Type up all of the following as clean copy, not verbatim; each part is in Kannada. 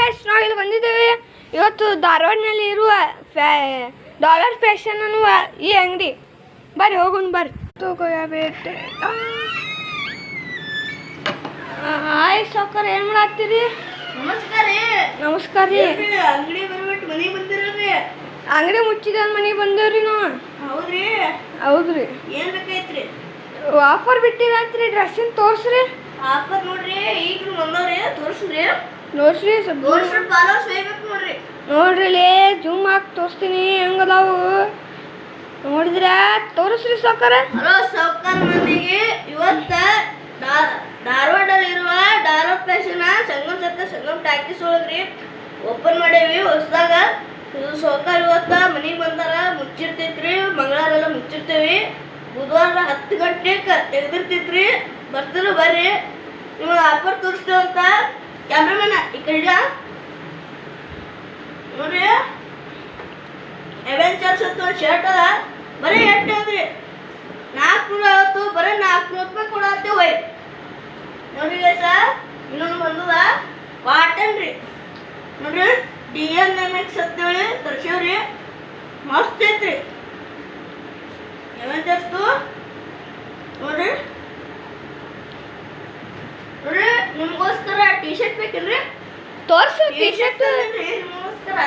ಗೈಸ್, ನಾವು ಇಲ್ಲಿ ಬಂದಿದ್ದೇವೆ. ಇವತ್ತು ಧಾರವಾಡನಲ್ಲಿ ಇರುವ ಡಾಲರ್ ಫ್ಯಾಷನ್ ಅನ್ನುವ ಈ ಅಂಗಡಿ. ಬರ್ರಿ ಹೋಗೋಣ ಬರ್ರಿ. ತಗೋಬೇಟೆ ಹಾಯ್ ಸಾವ್ಕಾರ, ಏನು ಮಾಡತ್ತೀರಿ? ನಮಸ್ಕಾರ ರೀ. ನಮಸ್ಕಾರ ರೀ. ಅಂಗಡಿ ಬರ್ಬಿಟ್ಟು ಮನೆಗೆ ಬಂದಿರೋರಿ. ಅಂಗಡಿ ಮುಚ್ಚಿದ ಮನೆಗೆ ಬಂದೇವ್ರಿ ನಾವು. ಹೌದ್ರಿ? ಹೌದ್ರಿ. ಏನ್ ಬೇಕಾಯ್ತ್ರಿ? ಆಫರ್ ಬಿಟ್ಟಿರಂತ್ರಿ, ಡ್ರೆಸ್ಸಿನ ತೋರ್ಸ್ರಿ. ಆಫರ್ ನೋಡ್ರಿ, ಈಗ ಬಂದವ್ರಿ, ತೋರ್ಸ್ರಿ. ನೋಡ್ರಿ ತೋರ್ಸ್ರಿ, ಫಾಲೋವರ್ಸ್ ಬೇಕು ನೋಡ್ರಿ. ನೋಡ್ರಿ ಜೂಮ್ ಹಾಕಿ ತೋರಿಸ್ತೀನಿ ಹೆಂಗದಾವು ನೋಡಿದ್ರ. ತೋರಿಸ್ರಿ ಸಾವ್ಕಾರ. ಹಲೋ ಸಾವ್ಕಾರ ಮಂದಿಗೆ, ಇವತ್ತ ಧಾರವಾಡಲ್ಲಿರುವ Dharwad fashion Sangam circle Sangam talkies ಒಳಗ್ರಿ ಓಪನ್ ಮಾಡೇವಿ ಹೊಸದಾಗ. ಇದು ಸಾವ್ಕಾರ ಇವತ್ತ ಮನೆಗೆ ಬಂದಾರ. ಮುಚ್ಚಿರ್ತೈತ್ರಿ, ಮಂಗಳವಾರ ಮುಚ್ಚಿರ್ತೇವಿ. ಬುಧವಾರ 10 ಗಂಟೆಗೆ ತೆಗೆದಿರ್ತೈತ್ರಿ. ಬರ್ತಾರ ಬರ್ರಿ, ನಿಮಗೆ ಆಫರ್ ತೋರಿಸ್ತೇವಂತ. ಕ್ಯಾಮ್ರಾಮನ್ ಈ ಕಡೆ ನೋಡ್ರಿ, ಅವೆಂಚರ್ಸ್ ಅಂತ ಒಂದು ಶರ್ಟ್ ಅದ. ಬರೀ ಎಷ್ಟು ಅಂದ್ರಿ? 450. ಬರೀ 400 ರೂಪಾಯಿ ಕೊಡತ್ತೇವೆ ಹೋಯ್. ನೋಡ್ರಿ ಗೈಸ, ಇನ್ನೊಂದು ಬಂದದ ಕಾಟನ್ ರೀ. ನೋಡ್ರಿ DNMX ಅಂತೇಳಿ ತರ್ಸೇವ್ರಿ. ಮಸ್ತ್ ಐತ್ರಿ ಅವೆಂಚರ್ಸ್ದು. ನೋಡ್ರಿ ನೋಡ್ರಿ, ನಿಮ್ಗೋಸ್ಕರ ಟಿ ಶರ್ಟ್ ಬೇಕೇನ್ರಿ? ತೋರ್ಸಿ ಟಿ ಶರ್ಟ್ ನಿಮ್ಗೋಸ್ಕರ.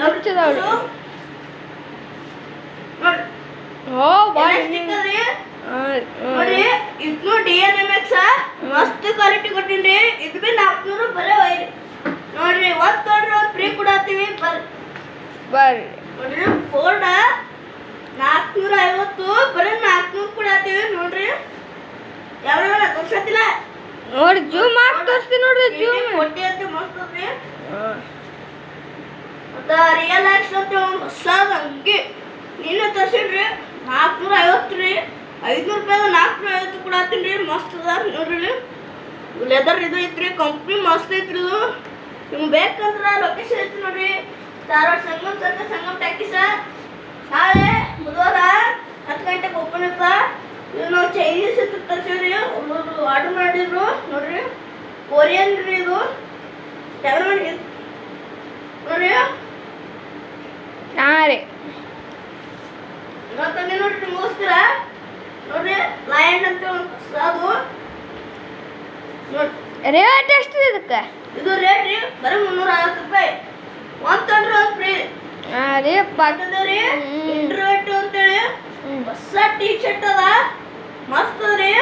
ನೋಡ್ರಿ ಓ ಬಾಯ್ ನೋಡ್ರಿ, ಇದು DNMX ಮಸ್ತ್ ಕ್ವಾಲಿಟಿ ಕೊಟ್ಟಿನ್ರಿ. ಇದು ಬಿ 400 ಬರೀ ಒಯ್ರಿ. ನೋಡ್ರಿ ಒಂದ್ ತೊಗೊಂಡ್ರೆ ಒಂದು ಫ್ರೀ ಕೊಡತ್ತೀವಿ. ಬರ್ರಿ. ನೋಡ್ರಿ ಫೋಲ್ಡ 450, ಬರೀ 400 ಕೊಡತ್ತೀವಿ. ನೋಡ್ರಿ ಯಾವ ತೋರ್ಸತ್ತಿಲ್ಲ. ನೋಡಿ ಜೂಮ್ ಹಾಕಿ ತೋರಿಸ್ತೀನಿ ನೋಡ್ರಿ. ಜೂಮ್ ಹೊಟ್ಟೆ ಅಂತ ಮಸ್ತ್ ಐತ್ರಿ. ಮತ್ತ ರಿಯಲ್ ಆಕ್ಸ್ ಅಂತ ಒಂದು ಹೊಸದ ಅಂಗಿ ನೀನೇ ತರ್ಸಿಡ್ರಿ. 450 ರೀ. 500 ರೂಪಾಯಿ 450 ಕೊಡತ್ತೀನಿ ರೀ. ಮಸ್ತ್ ಅದ ನೋಡ್ರಿ. ಲೆದರ್ ಇದು ಐತ್ರಿ, ಕಂಪ್ನಿ ಮಸ್ತ್ ಐತ್ರಿ. ಇದು ನಿಮ್ಗೆ ಬೇಕಂದ್ರೆ ಲೊಕೇಶನ್ ಐತಿ ನೋಡ್ರಿ. Dharwad Sangam circle Sangam talkies. ನಾಳೆ ಬುಧವಾರ 10 ಗಂಟೆಗೆ ಓಪನ್ ಇರ್ತ. ಇದು ನಾವು ಚೈನೀಸ್ ಅಂತ ತರ್ಸೀವ್ರಿ. ಒಬ್ಬರು ಆರ್ಡರ್ ಮಾಡಿದ್ರು ನೋಡ್ರಿ. ಕೊರಿಯನ್ ರೀ ಇದು. ಕ್ಯಾಮ್ರಾ ನೋಡ್ರಿ. ಹಾಂ ರೀ. ಇವತ್ತಂಗೆ ನೋಡ್ರಿ ನಿಮಗೋಸ್ಕರ. ನೋಡ್ರಿ ಲಯನ್ ಅಂತ ಒಂದು ಅದು ನೋಡಿ. ರೇಟ್ ಎಷ್ಟು ಇದಕ್ಕೆ? ಇದು ರೇಟ್ ರೀ ಬರೀ 350 ರೂಪಾಯಿ. ಒಂದು ತೊಗೊಂಡ್ರೆ ಒಂದು ಫ್ರೀ. ಹಾಂ ರೀ. ರೀ ಇಂಟ್ರೋವರ್ಟ್ ಅಂತೇಳಿ ಹೊಸ ಟಿ ಶರ್ಟ್ ಅದ. ಮಸ್ತ್ ಅದ ರೀ.